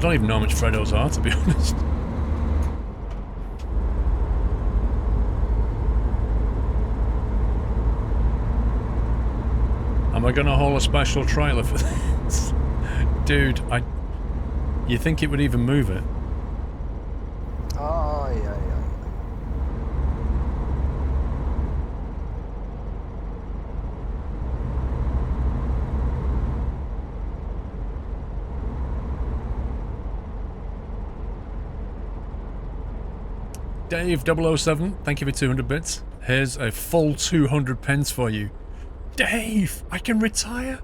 don't even know how much Freddos are, to be honest. Am I gonna haul a special trailer for this? Dude, you think it would even move it? Oh, yeah. Dave 007, thank you for 200 bits. Here's a full 200 pence for you. Dave, I can retire.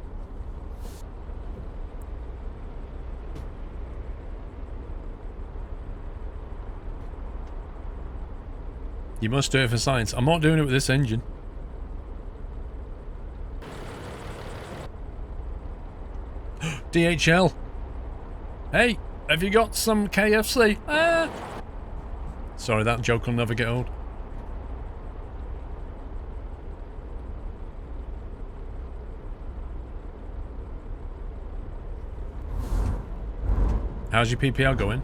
You must do it for science. I'm not doing it with this engine. DHL. Hey, have you got some KFC? Ah. Sorry, that joke will never get old. How's your PPL going?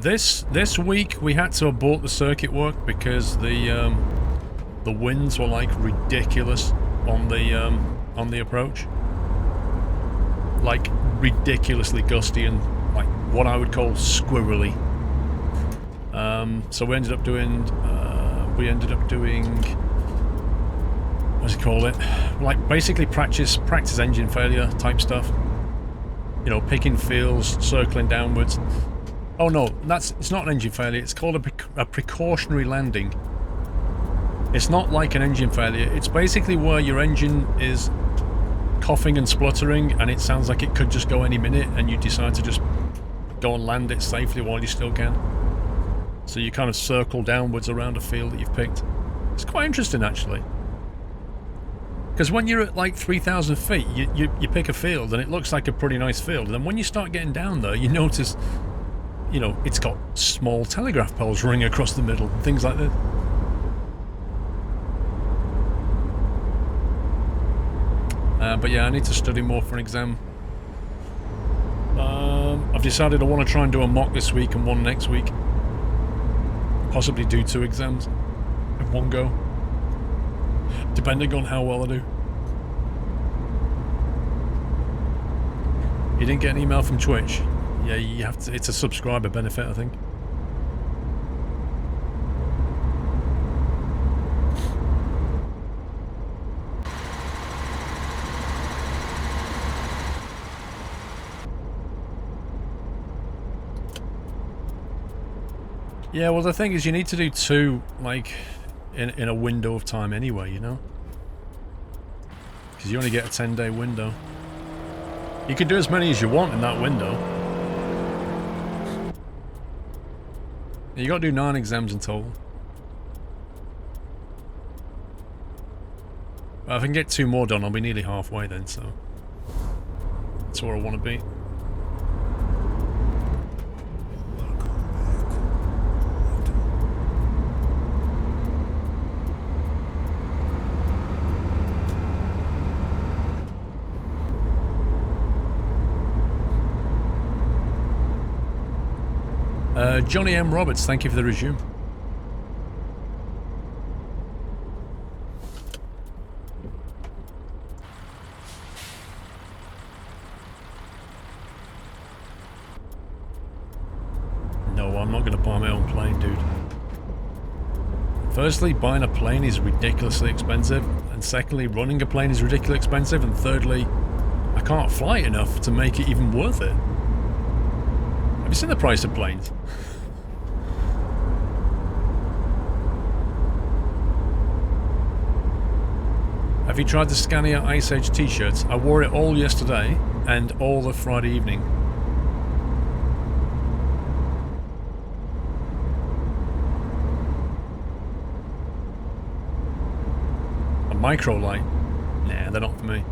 This week we had to abort the circuit work because the winds were like ridiculous on the approach. Like ridiculously gusty and like what I would call squirrely. So we ended up doing what do you call it? Like basically practice engine failure type stuff. You know, picking fields, circling downwards. Oh no, it's not an engine failure. It's called a precautionary landing. It's not like an engine failure. It's basically where your engine is coughing and spluttering, and it sounds like it could just go any minute, and you decide to just go and land it safely while you still can. So you kind of circle downwards around a field that you've picked. It's quite interesting, actually. Because when you're at like 3,000 feet, you pick a field and it looks like a pretty nice field. And then when you start getting down there, you notice, you know, it's got small telegraph poles running across the middle and things like that. But yeah, I need to study more for an exam. I've decided I want to try and do a mock this week and one next week. Possibly do 2 exams in one go, depending on how well I do. You didn't get an email from Twitch? Yeah, you have to. It's a subscriber benefit, I think. Yeah, well the thing is you need to do 2, like, in a window of time anyway, you know? Because you only get a 10-day window. You can do as many as you want in that window. You got to do 9 exams in total. But if I can get 2 more done, I'll be nearly halfway then, so... That's where I want to be. Johnny M. Roberts, thank you for the resume. No, I'm not going to buy my own plane, dude. Firstly, buying a plane is ridiculously expensive, and secondly, running a plane is ridiculously expensive, and thirdly, I can't fly enough to make it even worth it. Have you seen the price of planes? Have you tried the Scania Ice Age t-shirts? I wore it all yesterday and all the Friday evening. A micro light? Nah, they're not for me.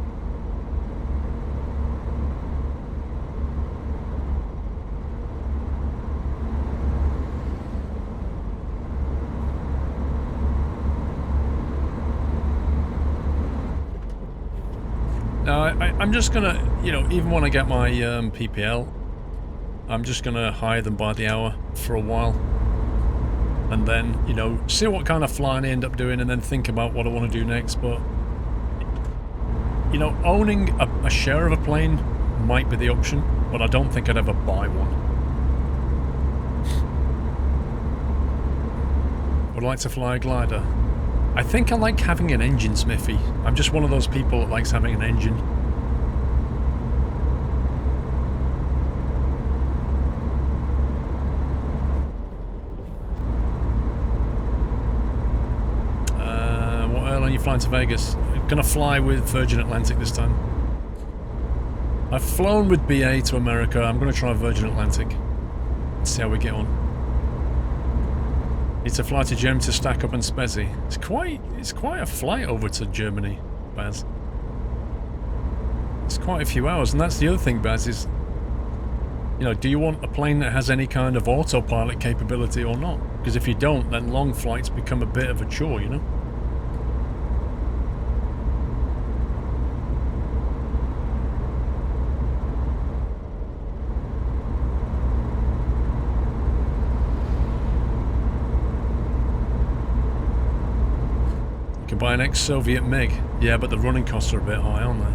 No, I'm just gonna, you know, even when I get my PPL, I'm just going to hire them by the hour for a while. And then, you know, see what kind of flying I end up doing and then think about what I want to do next. But, you know, owning a share of a plane might be the option, but I don't think I'd ever buy one. Would like to fly a glider. I think I like having an engine, Smithy. I'm just one of those people that likes having an engine. What airline are you flying to Vegas? I'm gonna fly with Virgin Atlantic this time. I've flown with BA to America. I'm gonna try Virgin Atlantic. Let's see how we get on. Need to fly to Germany to stack up on Spezi. It's quite a flight over to Germany, Baz. It's quite a few hours, and that's the other thing, Baz, is, you know, do you want a plane that has any kind of autopilot capability or not? Because if you don't, then long flights become a bit of a chore, you know? Buy an ex-Soviet MiG. Yeah, but the running costs are a bit high, aren't they?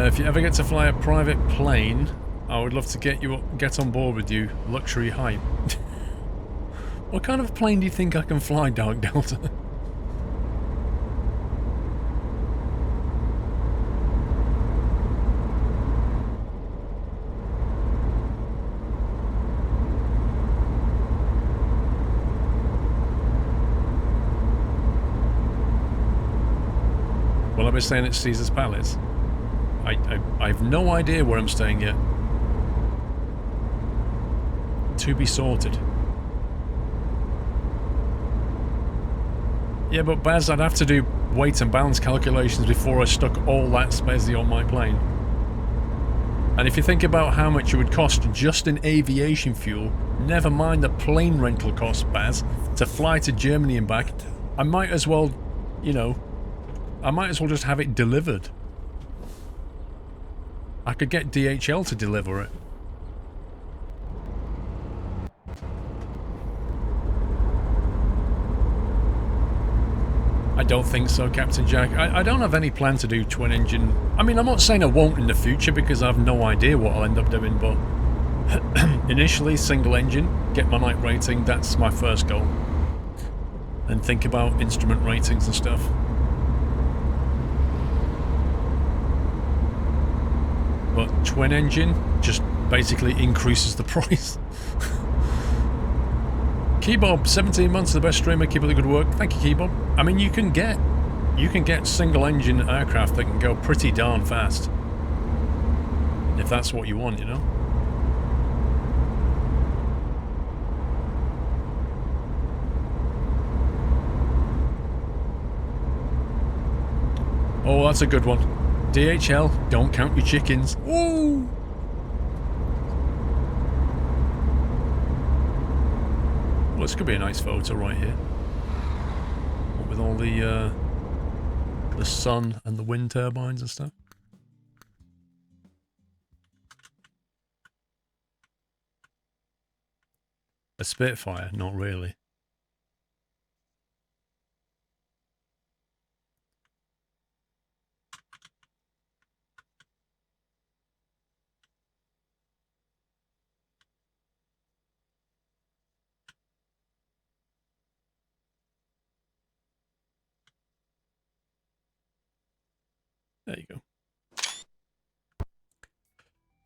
If you ever get to fly a private plane, I would love to get on board with you. Luxury hype. What kind of plane do you think I can fly, Dark Delta? Well, I've been staying at Caesar's Palace. I've no idea where I'm staying yet. To be sorted. Yeah, but Baz, I'd have to do weight and balance calculations before I stuck all that Spezi on my plane. And if you think about how much it would cost just in aviation fuel, never mind the plane rental cost, Baz, to fly to Germany and back, I might as well, you know, I might as well just have it delivered. I could get DHL to deliver it. I don't think so, Captain Jack. I don't have any plan to do twin engine. I mean, I'm not saying I won't in the future because I have no idea what I'll end up doing, but initially single engine, get my night rating, that's my first goal. And think about instrument ratings and stuff. But twin engine just basically increases the price. Keybob, 17 months, the best streamer, keep up the good work. Thank you, Keybob. I mean, you can get single engine aircraft that can go pretty darn fast. If that's what you want, you know? Oh, that's a good one. DHL, don't count your chickens. Woo! Well, this could be a nice photo right here. What with all the sun and the wind turbines and stuff. A Spitfire? Not really. There you go.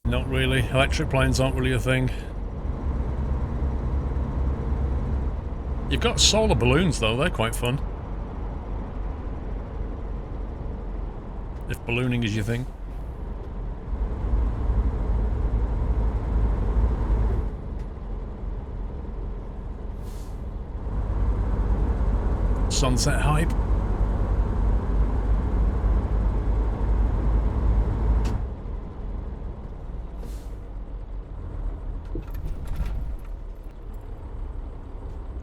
Not really. Electric planes aren't really a thing. You've got solar balloons though, they're quite fun. If ballooning is your thing. Sunset hype.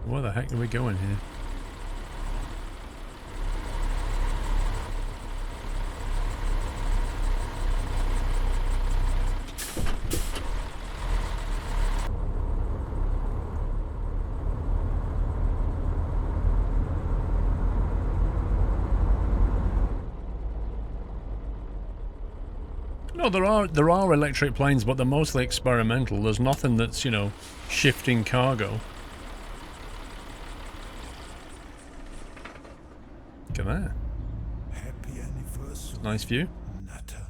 Where the heck are we going here? No, there are electric planes, but they're mostly experimental. There's nothing that's, you know, shifting cargo. Look at that. Happy anniversary. Nice view. Nutter.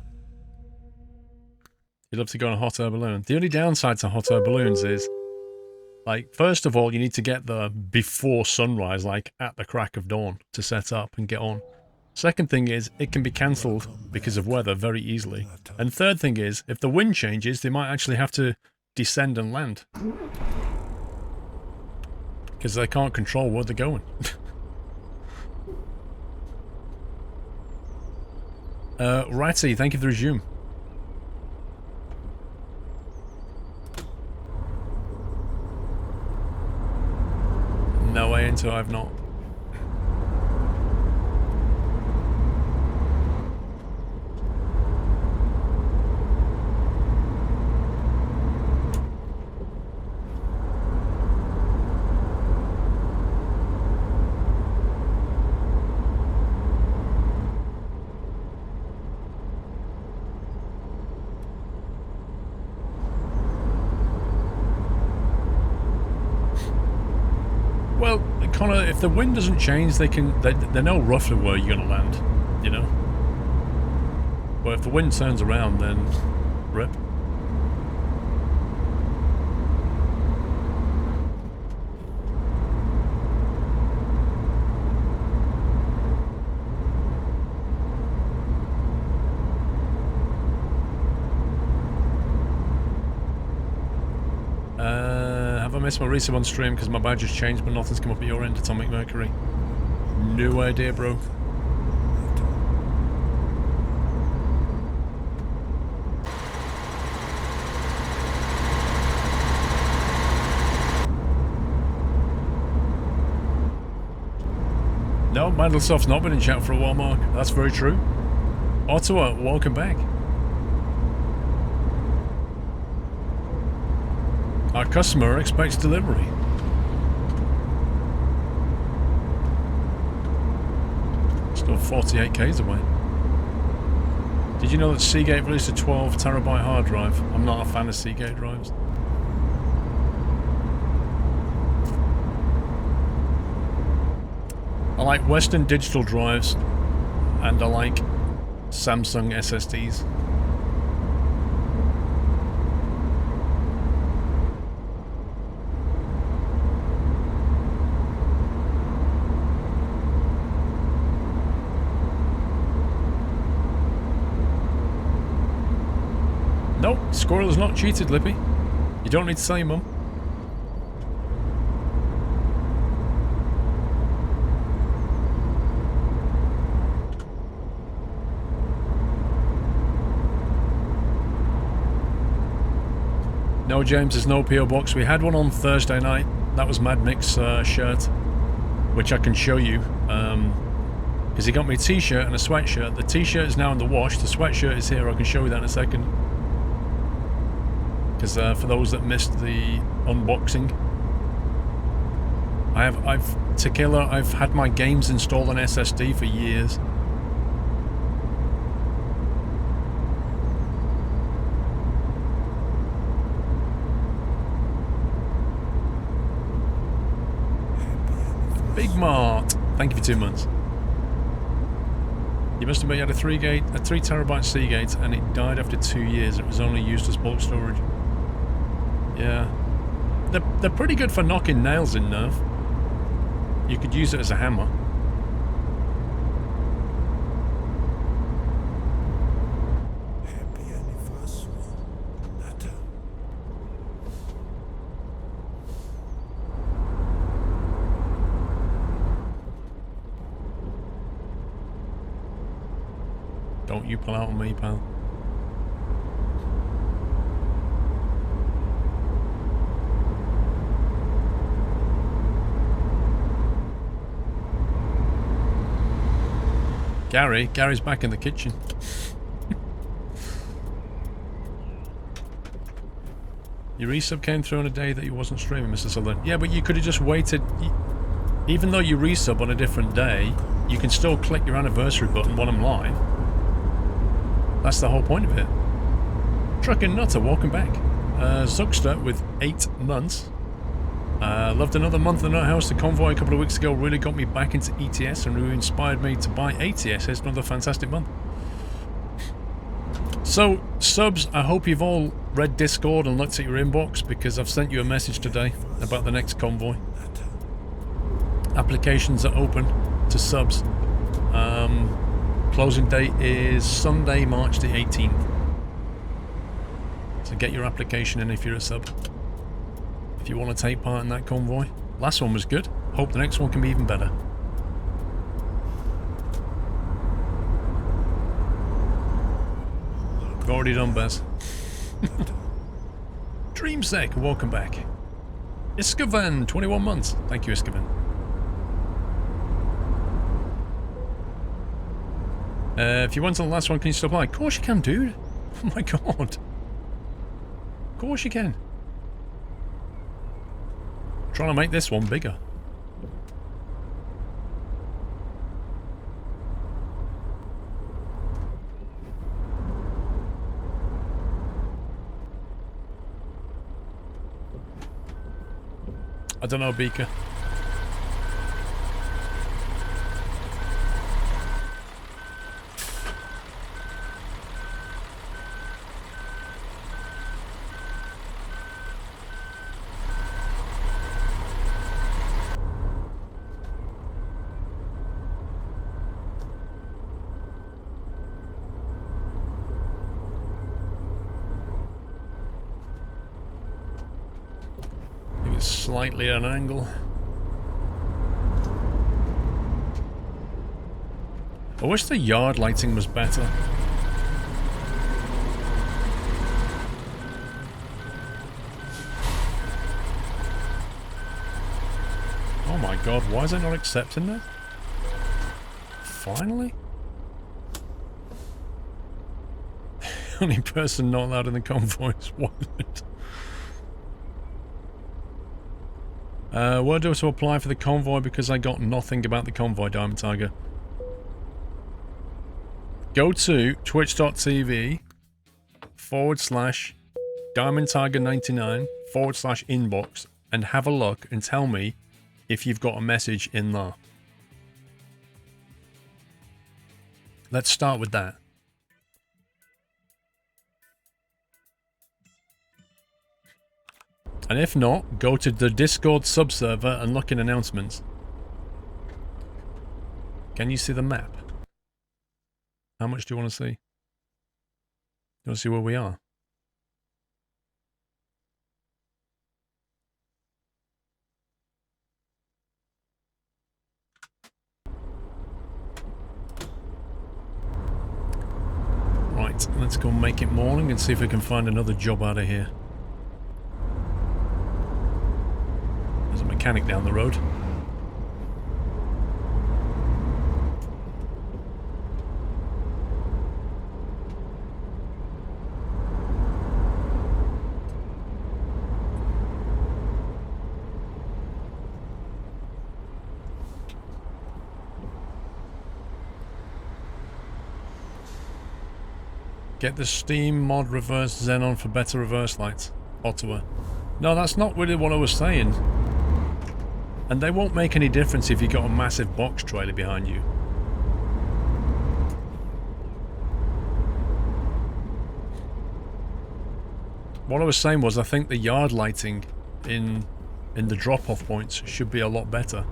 You'd love to go on a hot air balloon. The only downside to hot air balloons is, like, first of all, you need to get there before sunrise, like at the crack of dawn, to set up and get on. Second thing is, it can be cancelled because of weather very easily. And third thing is, if the wind changes, they might actually have to descend and land. Because they can't control where they're going. Ratty, thank you for the resume. No way into I've not. Well, Connor, if the wind doesn't change, they know roughly where you're going to land, you know? But if the wind turns around, then rip. Have I missed my resub on stream because my badge has changed but nothing's come up at your end, Atomic Mercury? No idea, bro. No, Mandelsof's not been in chat for a while, Mark. That's very true. Ottawa, welcome back. Our customer expects delivery. Still 48 k's away. Did you know that Seagate released a 12 terabyte hard drive? I'm not a fan of Seagate drives. I like Western Digital drives and I like Samsung SSDs. Nope, Squirrel is not cheated, Lippy. You don't need to tell your mum. No, James, there's no PO box. We had one on Thursday night. That was Mad Nick's shirt, which I can show you. Because he got me a t-shirt and a sweatshirt. The t-shirt is now in the wash. The sweatshirt is here. I can show you that in a second. Because for those that missed the unboxing, I've had my games installed on SSD for years. Big Mart, thank you for 2 months. You must have had a 3 terabyte Seagate and it died after 2 years. It was only used as bulk storage. Yeah. They're pretty good for knocking nails in, Nerve. You could use it as a hammer. Happy anniversary. Nutter. Don't you pull out on me, pal. Gary's back in the kitchen. Your resub came through on a day that you wasn't streaming, Mr. Sutherland. Yeah, but you could have just waited. Even though you resub on a different day, you can still click your anniversary button when I'm live. That's the whole point of it. Trucking Nutter, welcome back. Zuckster with 8 months. Loved another month in the house. The convoy a couple of weeks ago really got me back into ETS and really inspired me to buy ATS. It's another fantastic month. So, subs, I hope you've all read Discord and looked at your inbox, because I've sent you a message today about the next convoy. Applications are open to subs. Closing date is Sunday, March the 18th. So get your application in if you're a sub. If you want to take part in that convoy. Last one was good. Hope the next one can be even better. I've already done, Bez. Dreamsec, welcome back. Iskavan, 21 months. Thank you, Iskavan. If you went on the last one, can you still apply? Of course you can, dude. Oh my god. Of course you can. Trying to make this one bigger. I don't know, Beaker. Slightly at an angle. I wish the yard lighting was better. Oh my god, why is it not accepting that? Finally? Only person not allowed in the convoy is Wallet. Where do I apply for the convoy, because I got nothing about the convoy, Diamond Tiger? Go to twitch.tv/Diamond Tiger 99/inbox and have a look and tell me if you've got a message in there. Let's start with that. And if not, go to the Discord subserver and look in announcements. Can you see the map? How much do you want to see? You want to see where we are? Right, let's go make it morning and see if we can find another job out of here. There's a mechanic down the road. Get the Steam mod reverse Xenon for better reverse lights. Ottawa. No, that's not really what I was saying. And they won't make any difference if you've got a massive box trailer behind you. What I was saying was I think the yard lighting in the drop-off points should be a lot better.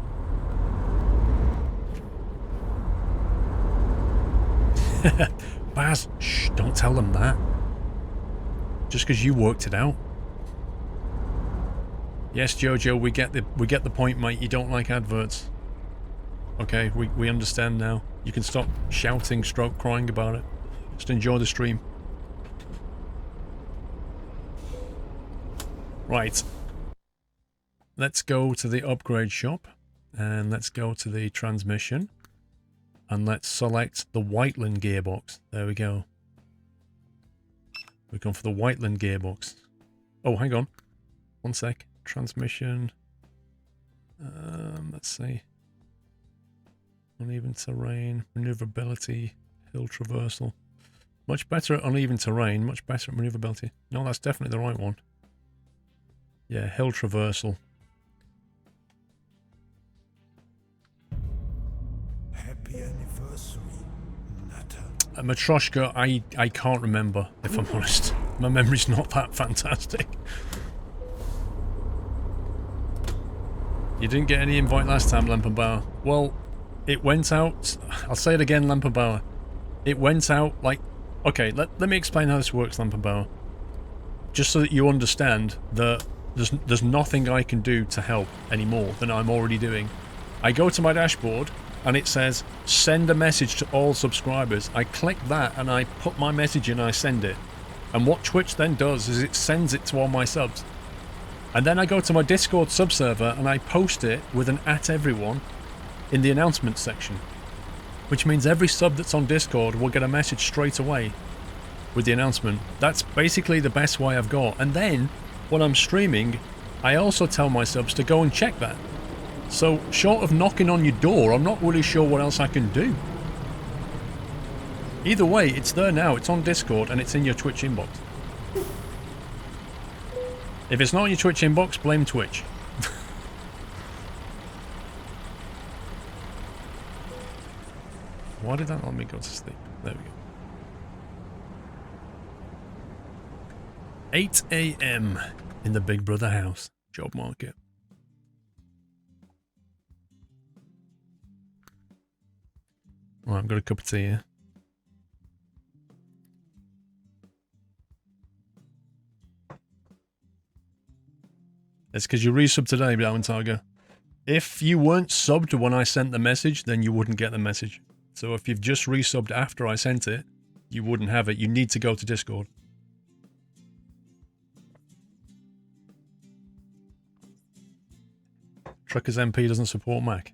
Baz, shh, don't tell them that. Just because you worked it out. Yes, Jojo, we get the point, mate. You don't like adverts. Okay, we understand now. You can stop shouting, stroke crying about it. Just enjoy the stream. Right. Let's go to the upgrade shop. And let's go to the transmission. And let's select the Whiteland gearbox. There we go. We've gone for the Whiteland gearbox. Oh, hang on. One sec. Transmission. Let's see. Uneven terrain. Maneuverability. Hill traversal. Much better at uneven terrain, much better at maneuverability. No, that's definitely the right one. Yeah, hill traversal. Happy anniversary, Natter. Matryoshka, I can't remember, if I'm honest. My memory's not that fantastic. You didn't get any invite last time, Lampenbauer. Well, it went out... I'll say it again, Lampenbauer. It went out like... Okay, let me explain how this works, Lampenbauer. Just so that you understand that there's nothing I can do to help anymore than I'm already doing. I go to my dashboard and it says, send a message to all subscribers. I click that and I put my message in and I send it. And what Twitch then does is it sends it to all my subs. And then I go to my Discord subserver and I post it with an @everyone in the announcements section. Which means every sub that's on Discord will get a message straight away with the announcement. That's basically the best way I've got. And then, when I'm streaming, I also tell my subs to go and check that. So, short of knocking on your door, I'm not really sure what else I can do. Either way, it's there now, it's on Discord, and it's in your Twitch inbox. If it's not in your Twitch inbox, blame Twitch. Why did that let me go to sleep? There we go. 8 AM in the Big Brother house. Job market. Right, I've got a cup of tea here. It's because you resubbed today, Down Tiger. If you weren't subbed when I sent the message, then you wouldn't get the message. So if you've just resubbed after I sent it, you wouldn't have it. You need to go to Discord. Truckers MP doesn't support Mac.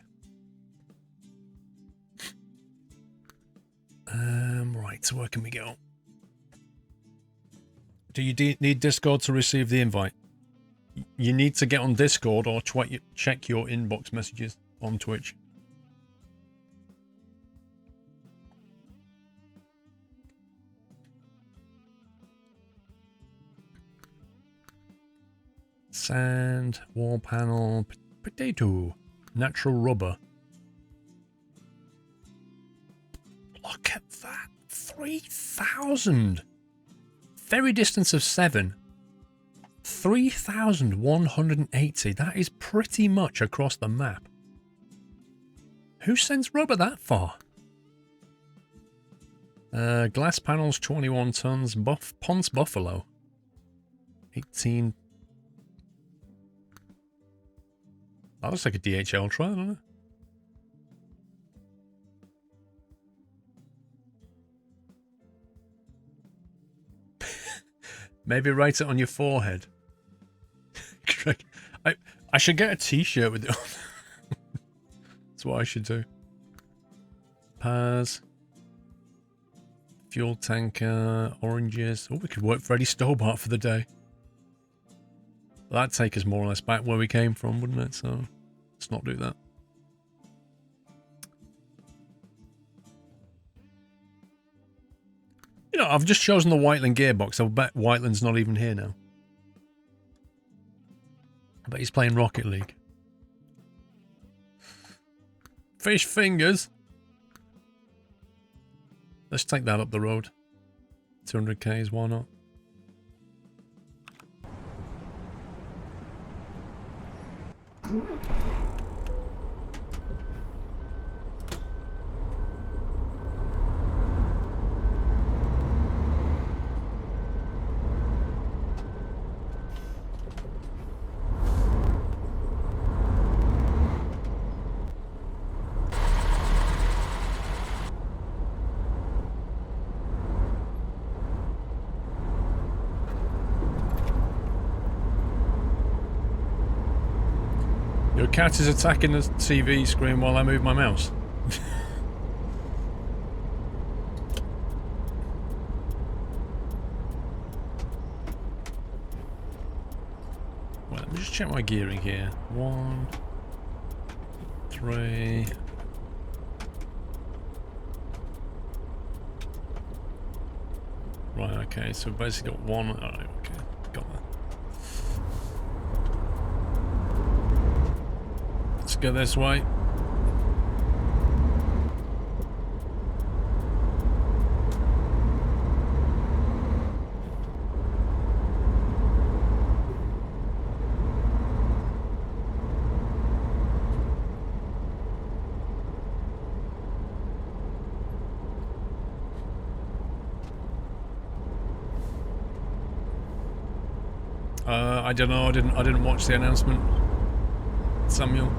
Right, so where can we go? Do you need Discord to receive the invite? You need to get on Discord or check your inbox messages on Twitch. Sand, wall panel, potato, natural rubber. Look at that. 3,000. Very distance of 7. 3,180. That is pretty much across the map. Who sends rubber that far? Glass panels, 21 tons. Ponce Buffalo. 18. That looks like a DHL truck, doesn't it? Maybe write it on your forehead. I should get a t-shirt with it on. That's what I should do. Paz. Fuel tanker. Oranges. Oh, we could work Freddie Stobart for the day. Well, that'd take us more or less back where we came from, wouldn't it? So, let's not do that. You know, I've just chosen the Whiteland gearbox. I'll bet Whiteland's not even here now. I bet he's playing Rocket League. Fish fingers. Let's take that up the road. 200 Ks, why not? Your cat is attacking the TV screen while I move my mouse. Well, let me just check my gearing here. 1, 3. Right, okay, so we've basically got one. Alright, okay, got that. Let's go this way. I don't know. I didn't watch the announcement. Samuel.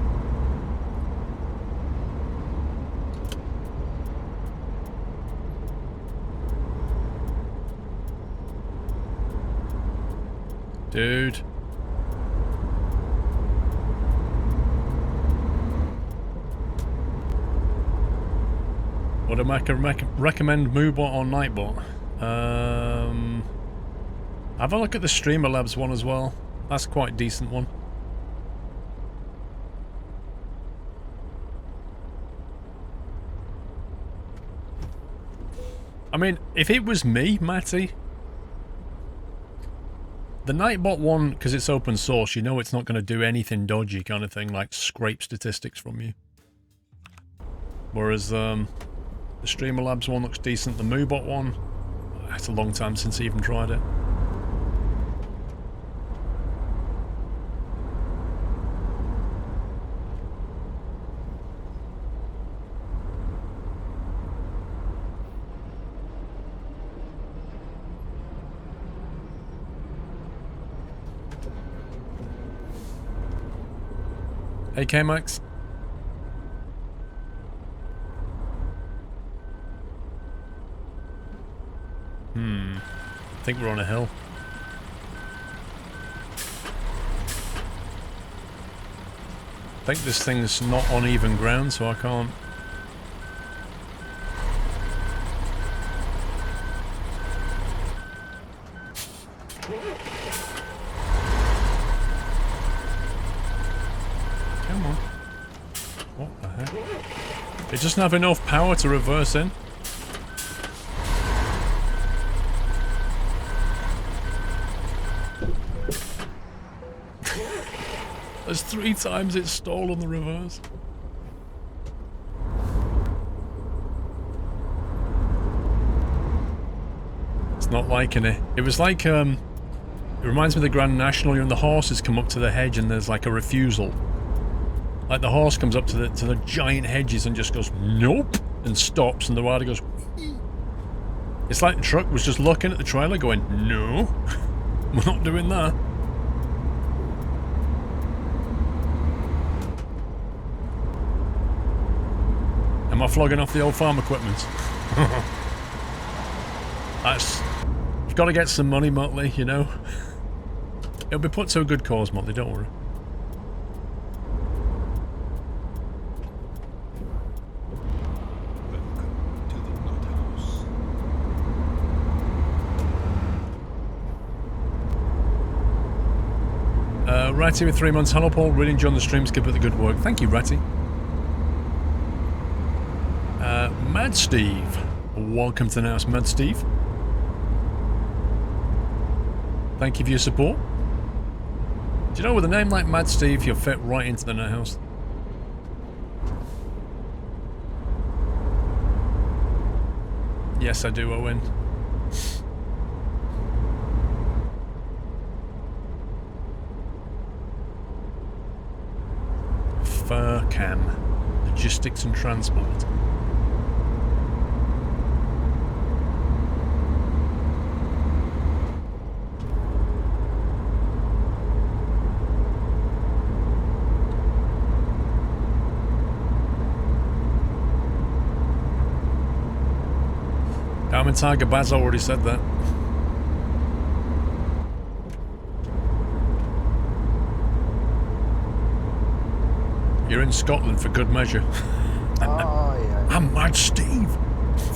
Dude. Would I recommend Moobot or Nightbot? Have a look at the Streamer Labs one as well. That's quite a decent one. I mean, if it was me, Matty, the Nightbot one, because it's open source, you know it's not going to do anything dodgy kind of thing, like scrape statistics from you. Whereas the Streamer Labs one looks decent. The Moobot one, it's a long time since I even tried it. Hey, K-Max. I think we're on a hill. I think this thing's not on even ground, so I can't... Come on. What the heck? It doesn't have enough power to reverse in. There's 3 times it's stalled on the reverse. It's not liking it. It was like, it reminds me of the Grand National, when the horses come up to the hedge and there's like a refusal. Like the horse comes up to the giant hedges and just goes, nope, and stops, and the rider goes, whee. It's like the truck was just looking at the trailer going, no, we're not doing that. Am I flogging off the old farm equipment? You've got to get some money, Motley, you know? It'll be put to a good cause, Motley, don't worry. Welcome to the Nut House. Ratty with 3 months. Hello, Paul. Really enjoying the streams. Keep up the good work. Thank you, Ratty. Mad Steve. Welcome to the house, Mad Steve. Thank you for your support. Do you know, with a name like Mad Steve, you'll fit right into the nut house. Yes, I do, Owen. Fur Cam. Logistics and transport. Diamond Tiger Baz already said that. You're in Scotland for good measure. Oh, yeah. I'm Mad Steve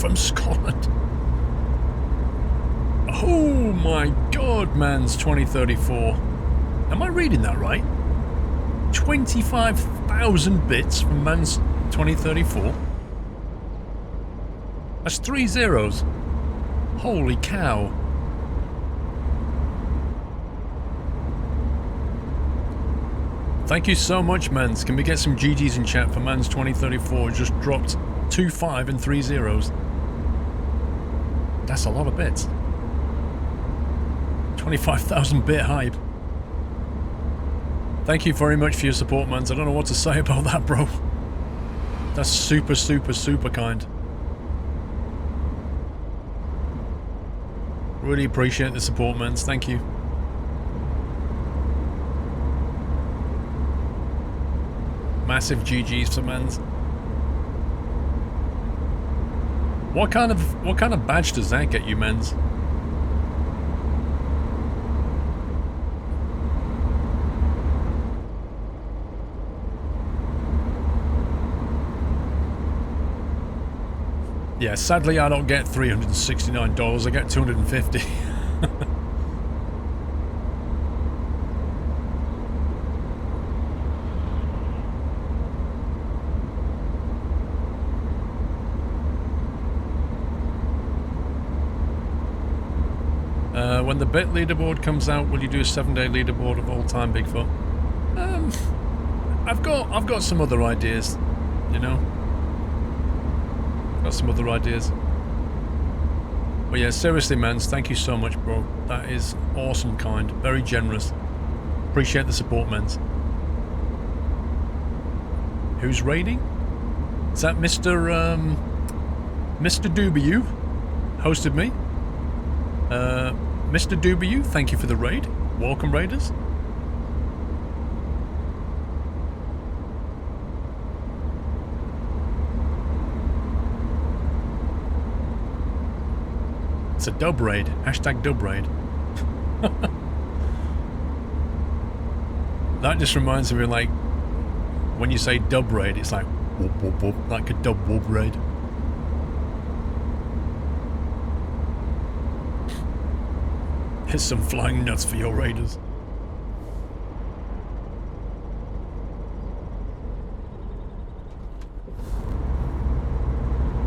from Scotland. Oh my god, man's 2034. Am I reading that right? 25,000 bits from man's 2034? That's 3 zeros. Holy cow. Thank you so much, Mans. Can we get some GGs in chat for Mans 2034? Just dropped 2 5 and 3 zeros. That's a lot of bits. 25,000 bit hype. Thank you very much for your support, Mans. I don't know what to say about that, bro. That's super, super, super kind. Really appreciate the support, Mans. Thank you. Massive GGs for Mans. What kind of badge does that get you, Mans? Yeah, sadly I don't get $369, I get $250. When the bit leaderboard comes out, will you do a 7-day leaderboard of all time Bigfoot? I've got some other ideas, you know. Got some other ideas. But yeah, seriously, Mans, thank you so much, bro. That is awesome, kind, very generous. Appreciate the support, Mans. Who's raiding? Is that Mr. W hosted me? Mr. W, thank you for the raid. Welcome, raiders. It's a dub raid. Hashtag dub raid. That just reminds me of, like, when you say dub raid, it's like whoop whoop whoop, like a dub whoop raid. Here's some flying nuts for your raiders.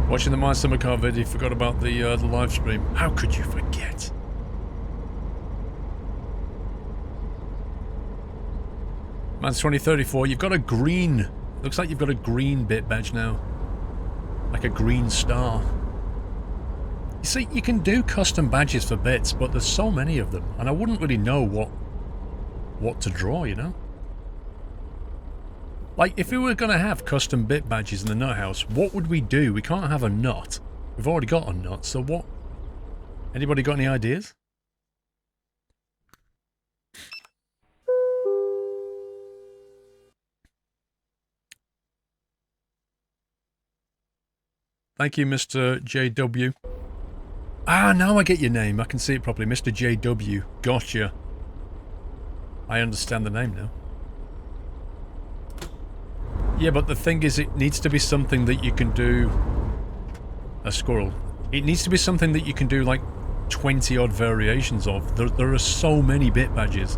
Watching the My Summer Car video, forgot about the live stream. How could you forget? Man's 2034, you've got a green... Looks like you've got a green bit badge now. Like a green star. You see, you can do custom badges for bits, but there's so many of them, and I wouldn't really know what to draw, you know? Like, if we were going to have custom bit badges in the nut house, what would we do? We can't have a nut. We've already got a nut, so what? Anybody got any ideas? Thank you, Mr. JW. Ah, now I get your name. I can see it properly. Mr. JW. Gotcha. I understand the name now. Yeah, but the thing is, it needs to be something that you can do... A squirrel. It needs to be something that you can do, like, 20-odd variations of. There are so many bit badges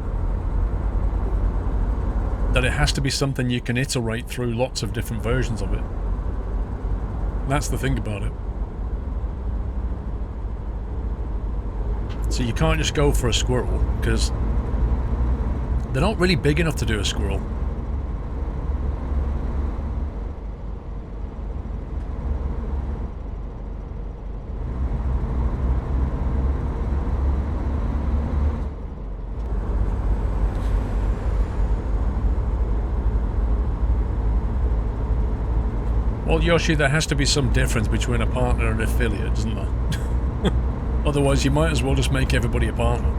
that it has to be something you can iterate through lots of different versions of it. That's the thing about it. So you can't just go for a squirrel, because they're not really big enough to do a squirrel. Well, Yoshi, there has to be some difference between a partner and an affiliate, doesn't there? Otherwise, you might as well just make everybody a partner.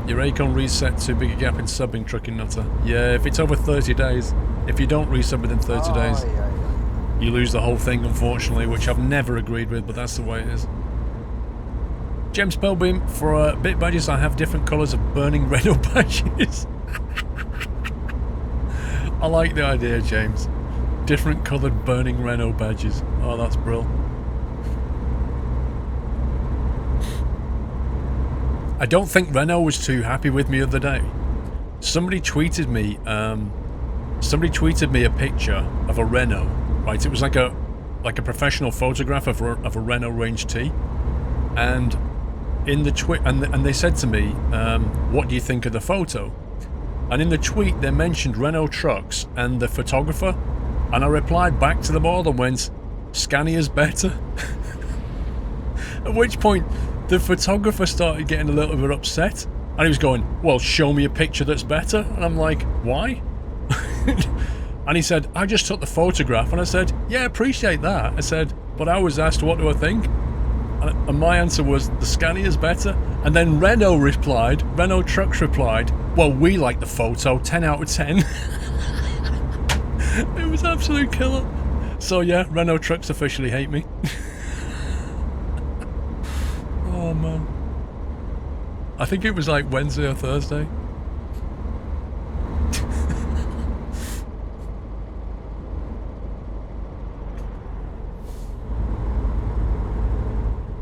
Your Acon reset to bigger gap in subbing, trucking nutter. Yeah, if it's over 30 days. If you don't resub within 30 days, you lose the whole thing, unfortunately, which I've never agreed with, but that's the way it is. Gem Spellbeam, for bit badges, I have different colours of burning Renault badges. I like the idea, James. Different coloured burning Renault badges. Oh, that's brilliant. I don't think Renault was too happy with me the other day. Somebody tweeted me a picture of a Renault, right? It was like a like a professional photograph of a Renault Range T, and in the tweet, and they said to me, "What do you think of the photo?" And in the tweet, they mentioned Renault trucks and the photographer, and I replied back to them all and went, "Scania's better." At which point, the photographer started getting a little bit upset, and he was going, "Well, show me a picture that's better." And I'm like, "Why?" And he said, "I just took the photograph." And I said, "Yeah, appreciate that." I said, "But I was asked, what do I think?" And my answer was, "The Scania's better." And then Renault Trucks replied, "Well, we like the photo, 10 out of 10. It was absolute killer. So yeah, Renault Trucks officially hate me. Oh man. I think it was like Wednesday or Thursday.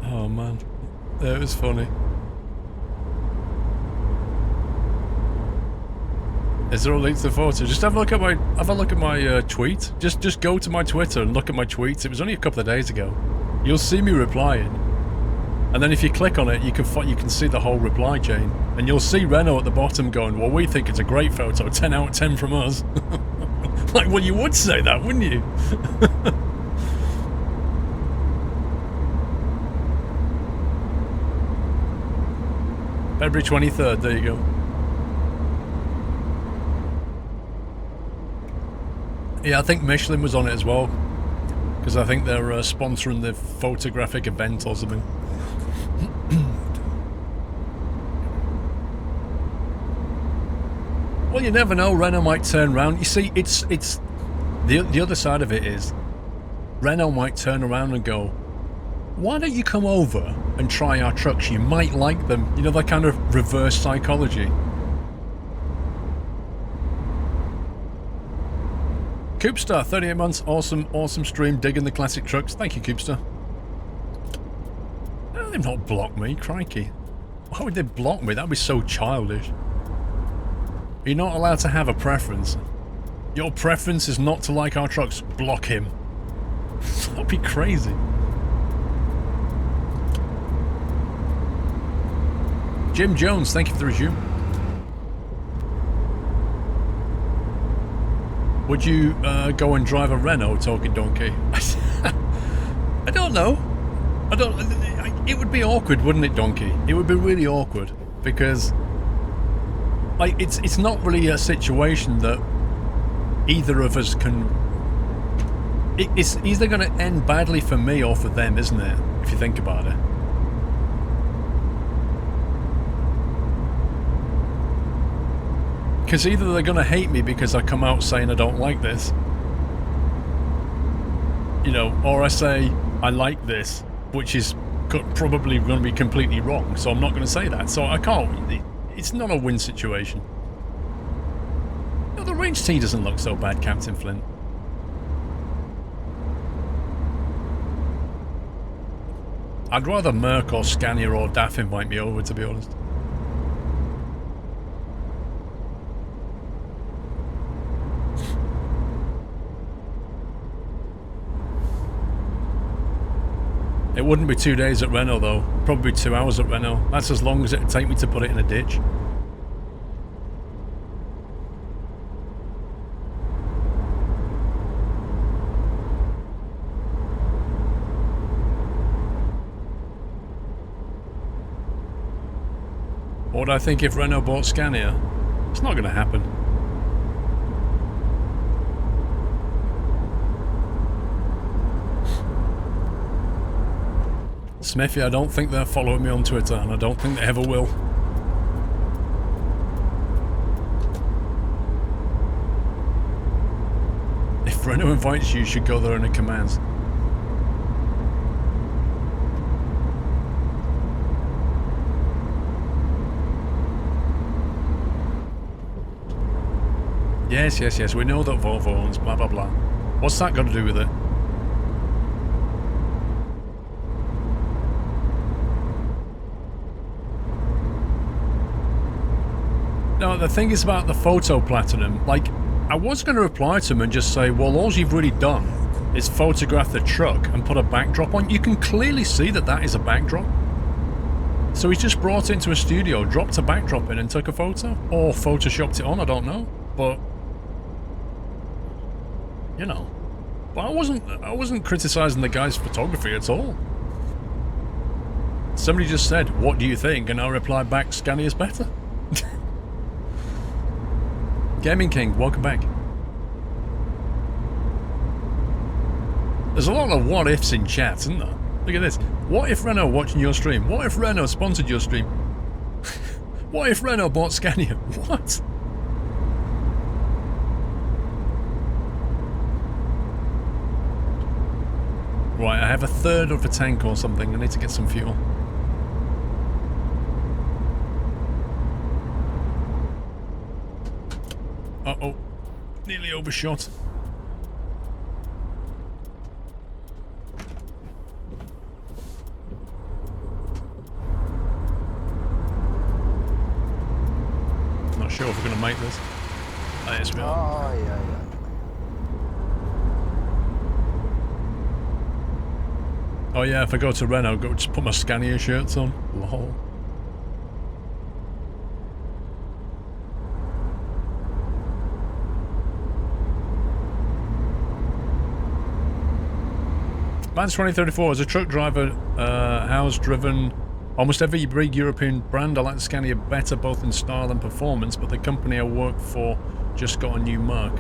Oh man, it was funny. Is there a link to the photo? Just have a look at my tweet. Just go to my Twitter and look at my tweets. It was only a couple of days ago. You'll see me replying, and then if you click on it, you can see the whole reply chain, and you'll see Renault at the bottom going, "Well, we think it's a great photo. 10 out of 10 from us." Like, well, you would say that, wouldn't you? February 23rd, there you go. Yeah, I think Michelin was on it as well, because I think they're sponsoring the photographic event or something. Well, you never know, Renault might turn around. You see, it's the other side of it is, Renault might turn around and go, "Why don't you come over and try our trucks? You might like them." You know, that kind of reverse psychology. Coopstar, 38 months, awesome stream, digging the classic trucks. Thank you, Coopstar. Oh, they've not blocked me, crikey. Why would they block me? That'd be so childish. You're not allowed to have a preference. Your preference is not to like our trucks. Block him. That'd be crazy. Jim Jones, thank you for the resume. Would you go and drive a Renault, Talking Donkey? I don't know. It would be awkward, wouldn't it, Donkey? It would be really awkward, because like it's not really a situation that either of us can. It's either going to end badly for me or for them, isn't it? If you think about it. Because either they're going to hate me because I come out saying I don't like this, you know, or I say I like this, which is probably going to be completely wrong, so I'm not going to say that. So I can't. It's not a win situation. No, the Range T doesn't look so bad, Captain Flint. I'd rather Merc or Scania or DAF invite me over, to be honest. It wouldn't be 2 days at Renault though, probably 2 hours at Renault. That's as long as it'd take me to put it in a ditch. What would I think if Renault bought Scania? It's not going to happen. Smithy, I don't think they're following me on Twitter, and I don't think they ever will. If Renault invites you, you should go there in a commands. Yes, we know that Volvo owns blah blah blah. What's that got to do with it? No, the thing is about the photo platinum, like, I was going to reply to him and just say, well, all you've really done is photograph the truck and put a backdrop on. You can clearly see that that is a backdrop. So he just brought it into a studio, dropped a backdrop in and took a photo. Or photoshopped it on, I don't know. But, you know. But I wasn't criticising the guy's photography at all. Somebody just said, what do you think? And I replied back, Scania's better. Gaming King, welcome back. There's a lot of what ifs in chat, isn't there? Look at this. What if Renault watching your stream? What if Renault sponsored your stream? What if Renault bought Scania? What? Right, I have a third of a tank or something. I need to get some fuel. Uh-oh. Nearly overshot. Not sure if we're going to make this. Oh, yes, we are. Oh, yeah. Oh yeah, if I go to Renault, go just put my Scania shirts on. Lol. Man's 2034, as a truck driver, house driven almost every big European brand. I like the Scania better both in style and performance, but the company I work for just got a new Merc.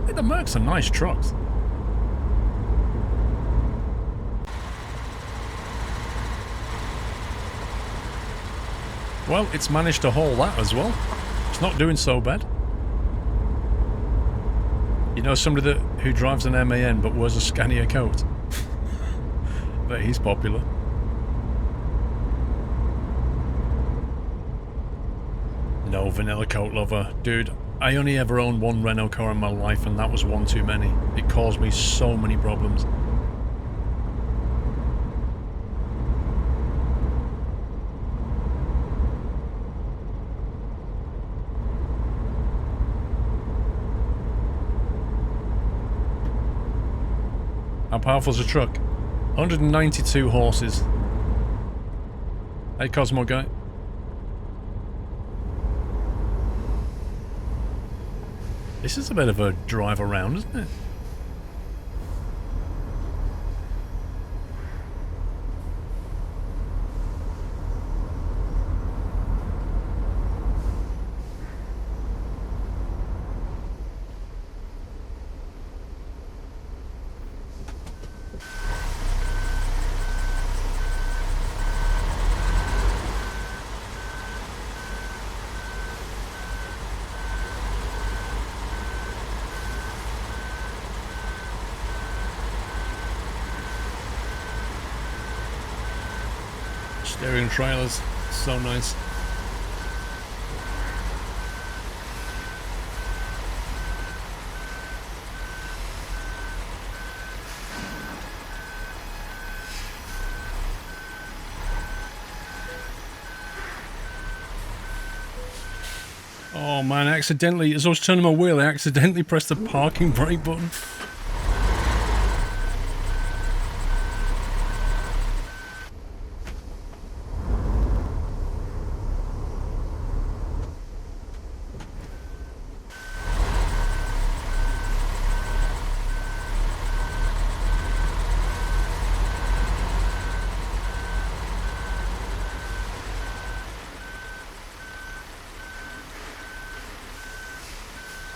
Hey, the Mercs are nice trucks. Well, it's managed to haul that as well. It's not doing so bad. You know somebody who drives an MAN but wears a Scania coat? Bet he's popular. No, vanilla coat lover. Dude, I only ever owned one Renault car in my life and that was one too many. It caused me so many problems. How powerful is a truck? 192 horses. Hey, Cosmo guy. This is a bit of a drive around, isn't it? Steering trailers, so nice. Oh man, accidentally, as I was turning my wheel, I accidentally pressed the parking brake button.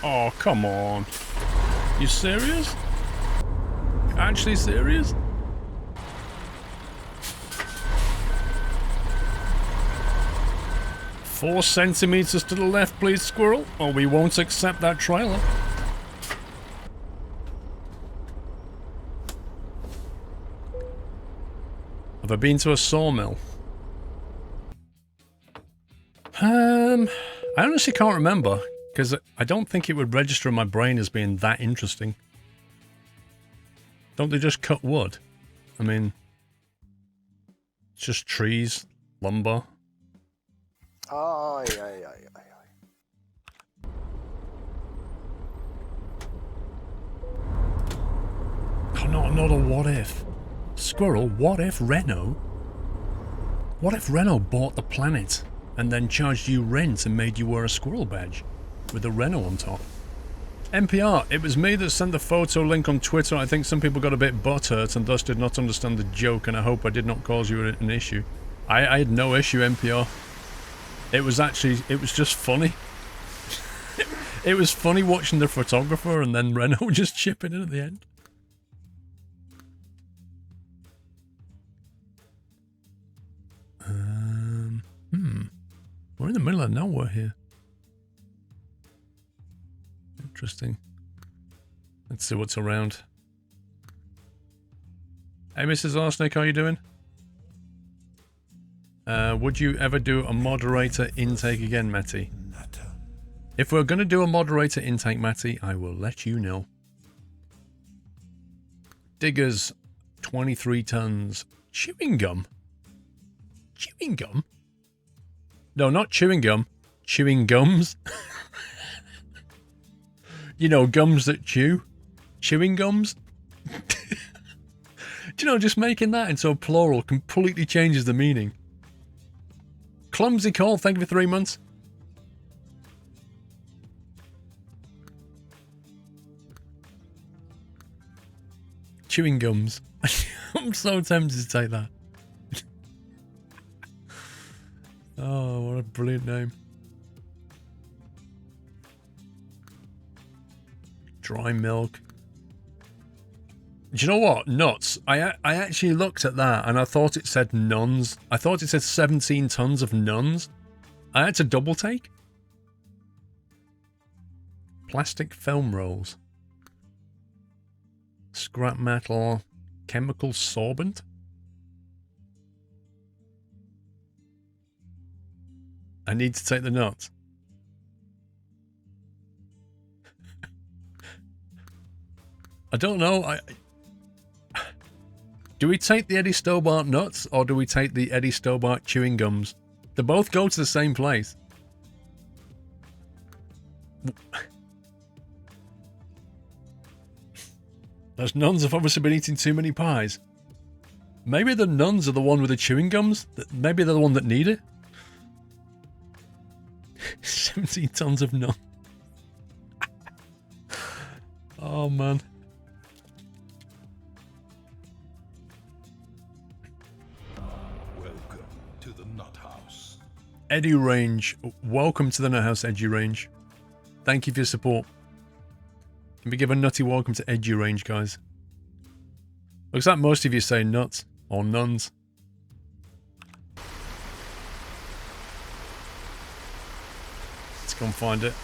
Oh, come on. You serious? Actually serious? Four centimeters to the left, please, Squirrel, or we won't accept that trailer. Have I been to a sawmill? I honestly can't remember. Because I don't think it would register in my brain as being that interesting. Don't they just cut wood? I mean, it's just trees, lumber. Oh, yeah. not another what if. Squirrel, what if Renault? What if Renault bought the planet and then charged you rent and made you wear a squirrel badge with a Renault on top? NPR, it was me that sent the photo link on Twitter. I think some people got a bit butthurt and thus did not understand the joke, and I hope I did not cause you an issue. I had no issue, NPR. It was just funny. It was funny watching the photographer and then Renault just chipping in at the end. We're in the middle of nowhere here. Interesting. Let's see what's around. Hey, Mrs. Arsenic, how are you doing? Would you ever do a moderator intake again, Matty? If we're going to do a moderator intake, Matty, I will let you know. Diggers, 23 tons. Chewing gum? Chewing gum? No, not chewing gum. Chewing gums. You know, gums that chew. Chewing gums. Do you know, just making that into a plural completely changes the meaning. Clumsy Call, thank you for 3 months. Chewing gums. I'm so tempted to take that. Oh, what a brilliant name. Dry milk. Do you know what? Nuts. I actually looked at that and I thought it said nuns. I thought it said 17 tons of nuns. I had to double take. Plastic film rolls. Scrap metal. Chemical sorbent. I need to take the nuts. I don't know. Do we take the Eddie Stobart nuts or do we take the Eddie Stobart chewing gums? They both go to the same place. Those nuns have obviously been eating too many pies. Maybe the nuns are the one with the chewing gums. Maybe they're the one that need it. 17 tons of nuts. Oh man. Welcome to the Nut House. Eddie Range, welcome to the Nut House, Edgy Range. Thank you for your support. Can we give a nutty welcome to Edgy Range, guys? Looks like most of you say nuts or nuns. Let's go and find it.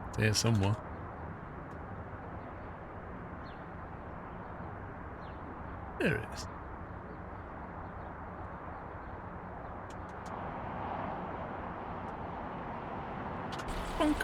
It's here somewhere. There it is. Bonk.